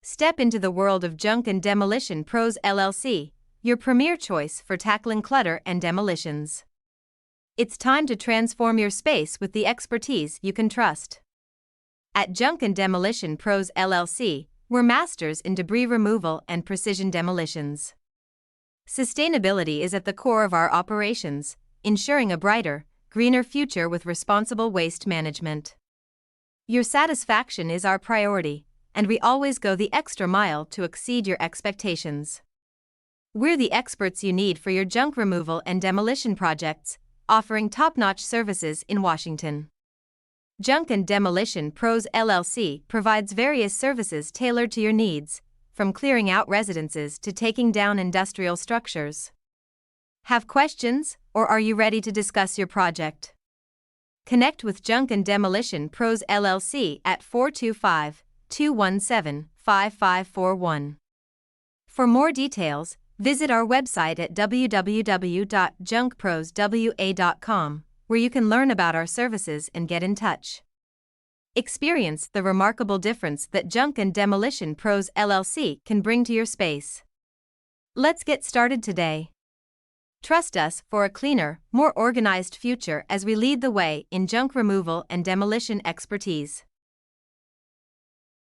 Step into the world of Junk and Demolition Pros LLC, your premier choice for tackling clutter and demolitions. It's time to transform your space with the expertise you can trust. At Junk and Demolition Pros LLC, we're masters in debris removal and precision demolitions. Sustainability is at the core of our operations, ensuring a brighter, greener future with responsible waste management. Your satisfaction is our priority, and we always go the extra mile to exceed your expectations. We're the experts you need for your junk removal and demolition projects, offering top-notch services in Washington. Junk and Demolition Pros LLC provides various services tailored to your needs, from clearing out residences to taking down industrial structures. Have questions, or are you ready to discuss your project? Connect with Junk and Demolition Pros LLC at 425-217-5541. For more details, visit our website at www.junkproswa.com, where you can learn about our services and get in touch. Experience the remarkable difference that Junk and Demolition Pros LLC can bring to your space. Let's get started today. Trust us for a cleaner, more organized future as we lead the way in junk removal and demolition expertise.